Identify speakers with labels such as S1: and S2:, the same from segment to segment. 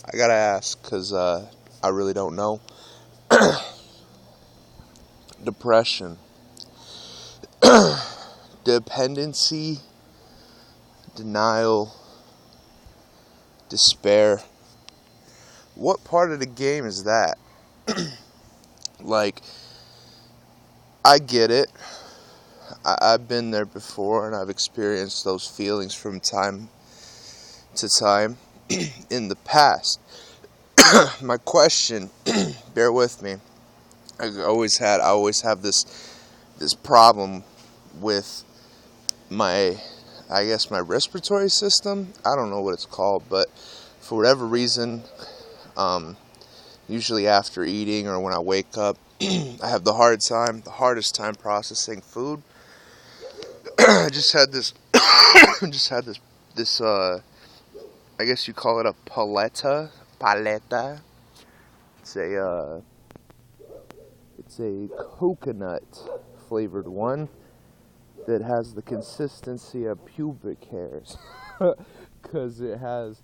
S1: I gotta ask because I really don't know. Depression, dependency, denial, despair. What part of the game is that? Like, I get it. I've been there before and I've experienced those feelings from time to time in the past. My question, bear with me. I always have this problem with my my respiratory system. I don't know what it's called, but for whatever reason, usually after eating or when I wake up, I have the hardest time processing food. I just had this, I guess you call it a paleta. It's a coconut flavored one that has the consistency of pubic hairs, because it has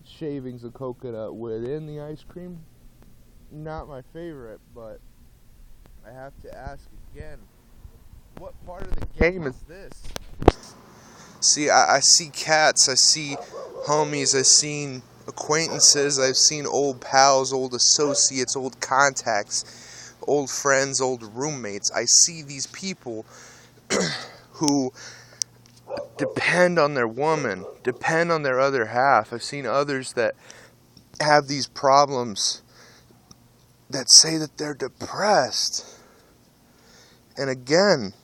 S1: shavings of coconut within the ice cream. Not my favorite, but I have to ask again, what part of the game is this? See, I see cats, I see homies, I've seen acquaintances, I've seen old pals, old associates, old contacts, old friends, old roommates. I see these people who depend on their woman, depend on their other half. I've seen others that have these problems that say that they're depressed. And again,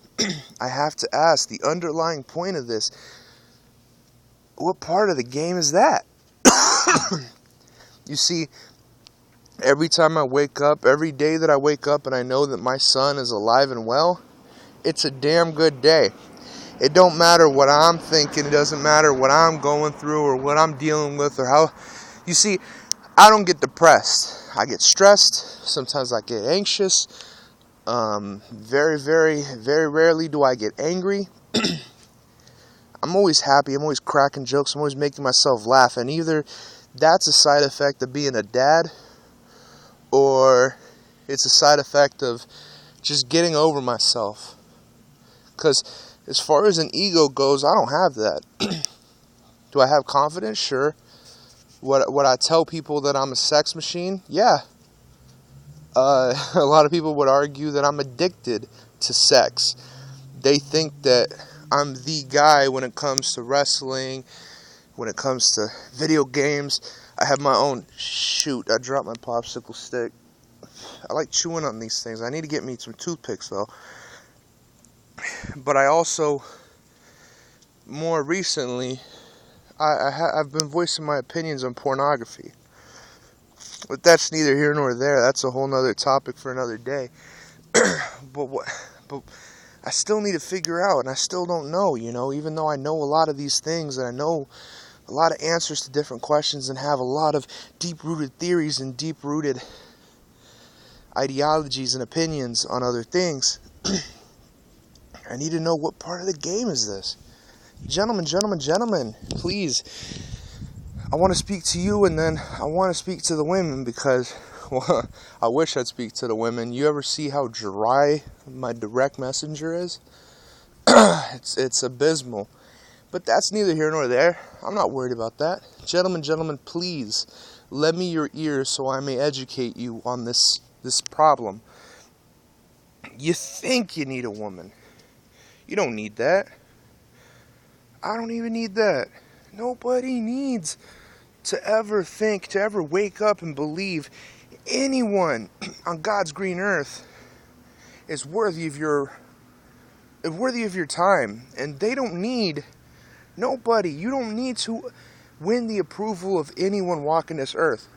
S1: I have to ask, the underlying point of this, what part of the game is that? You see, every time I wake up, every day that I wake up and I know that my son is alive and well, it's a damn good day. It don't matter what I'm thinking, it doesn't matter what I'm going through or what I'm dealing with or how. You see, I don't get depressed. I get stressed, sometimes I get anxious. Very, very, very rarely do I get angry. I'm always happy, I'm always cracking jokes, I'm always making myself laugh, and either that's a side effect of being a dad, or it's a side effect of just getting over myself. Because as far as an ego goes, I don't have that. Do I have confidence? Sure. What I tell people that I'm a sex machine? Yeah. A lot of people would argue that I'm addicted to sex. They think that I'm the guy when it comes to wrestling, when it comes to video games. I have my own... Shoot, I dropped my popsicle stick. I like chewing on these things. I need to get me some toothpicks, though. But I also, more recently, I've been voicing my opinions on pornography. But that's neither here nor there. That's a whole nother topic for another day. But I still need to figure out, and I still don't know, even though I know a lot of these things, and I know a lot of answers to different questions, and have a lot of deep-rooted theories and deep-rooted ideologies and opinions on other things. I need to know what part of the game is this. Gentlemen, please. I want to speak to you, and then I want to speak to the women, because, well, I wish I'd speak to the women. You ever see how dry my direct messenger is? It's abysmal. But that's neither here nor there. I'm not worried about that. Gentlemen, please, lend me your ears so I may educate you on this problem. You think you need a woman. You don't need that. I don't even need that. Nobody needs to ever think, to ever wake up and believe anyone on God's green earth is worthy of your time. And they don't need nobody. You don't need to win the approval of anyone walking this earth.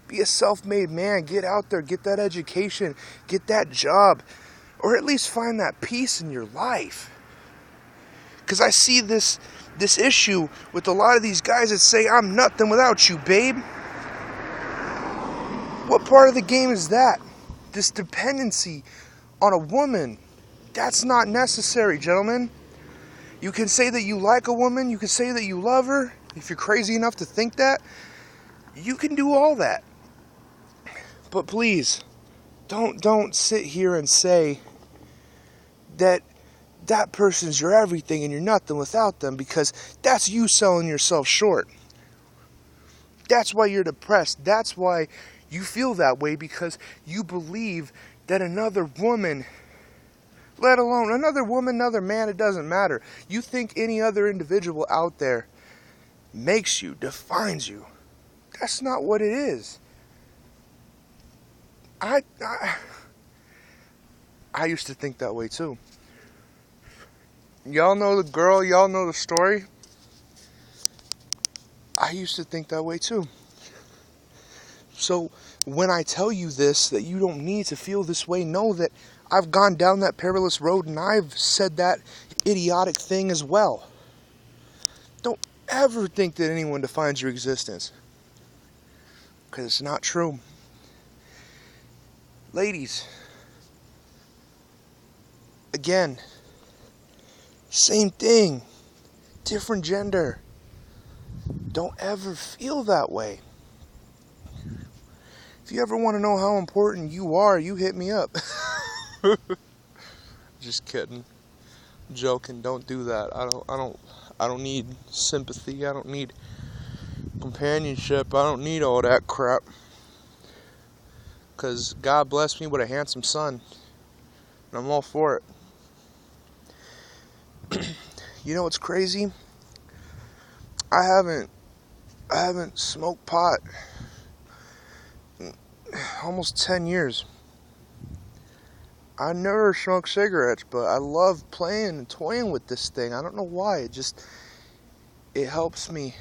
S1: Be a self-made man. Get out there. Get that education. Get that job. Or at least find that peace in your life. Because I see this issue with a lot of these guys that say, I'm nothing without you, babe. What part of the game is that? This dependency on a woman. That's not necessary, gentlemen. You can say that you like a woman. You can say that you love her. If you're crazy enough to think that. You can do all that. But please, don't sit here and say that person's your everything and you're nothing without them, because that's you selling yourself short. That's why you're depressed. That's why you feel that way, because you believe that another woman, let alone another woman, another man, it doesn't matter. You think any other individual out there makes you, defines you. That's not what it is. I used to think that way too. Y'all know the girl, y'all know the story. I used to think that way too. So when I tell you this, that you don't need to feel this way, know that I've gone down that perilous road and I've said that idiotic thing as well. Don't ever think that anyone defines your existence, because it's not true. Ladies, again, same thing, different gender. Don't ever feel that way. If you ever want to know how important you are, you hit me up. Just kidding. Joking. Don't do that. I don't need sympathy. I don't need companionship. I don't need all that crap. Because God blessed me with a handsome son. And I'm all for it. You know what's crazy? I haven't smoked pot in almost 10 years. I never smoked cigarettes, but I love playing and toying with this thing. I don't know why. It helps me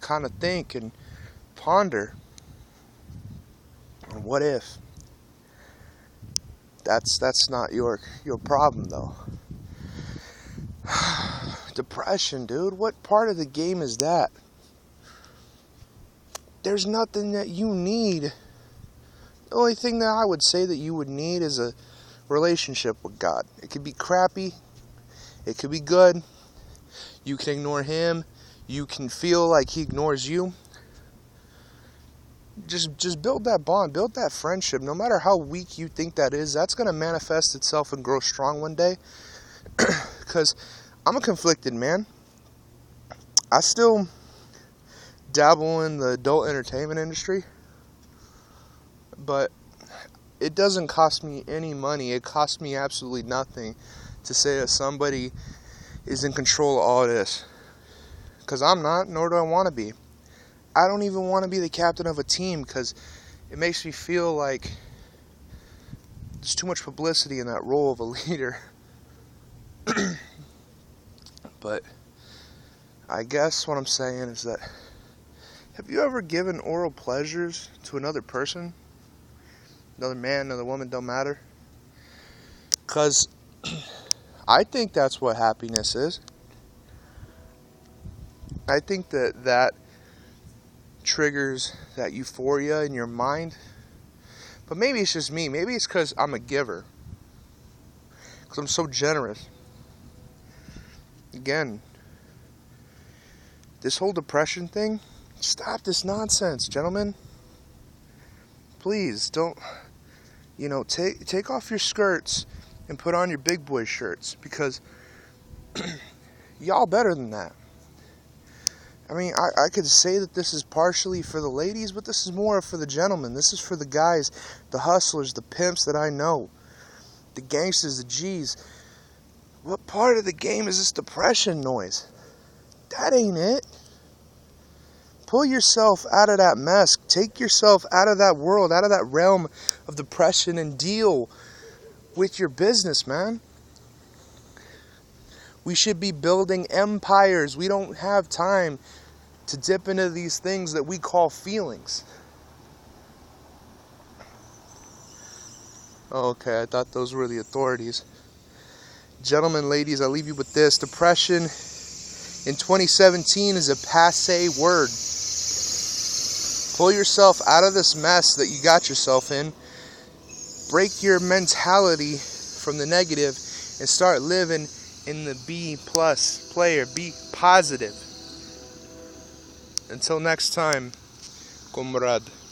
S1: kind of think and ponder on what if. That's not your problem though. Depression, dude. What part of the game is that? There's nothing that you need. The only thing that I would say that you would need is a relationship with God. It could be crappy. It could be good. You can ignore him. You can feel like he ignores you. Just build that bond. Build that friendship. No matter how weak you think that is, that's going to manifest itself and grow strong one day. Because I'm a conflicted man. I still dabble in the adult entertainment industry, but it doesn't cost me any money. It costs me absolutely nothing to say that somebody is in control of all this, because I'm not, nor do I want to be. I don't even want to be the captain of a team, because it makes me feel like there's too much publicity in that role of a leader. But I guess what I'm saying is that, have you ever given oral pleasures to another person? Another man, another woman, don't matter. Because I think that's what happiness is. I think that triggers that euphoria in your mind. But maybe it's just me. Maybe it's because I'm a giver. Because I'm so generous. Again, this whole depression thing, stop this nonsense, gentlemen. Please don't, take off your skirts and put on your big boy shirts, because y'all better than that. I mean, I could say that this is partially for the ladies, but this is more for the gentlemen. This is for the guys, the hustlers, the pimps that I know, the gangsters, the G's. What part of the game is this depression noise? That ain't it. Pull yourself out of that mess. Take yourself out of that world, out of that realm of depression, and deal with your business, man. We should be building empires. We don't have time to dip into these things that we call feelings. Okay, I thought those were the authorities. Gentlemen, ladies, I leave you with this. Depression in 2017 is a passé word. Pull yourself out of this mess that you got yourself in. Break your mentality from the negative and start living in the B+ player. Be positive. Until next time, comrade.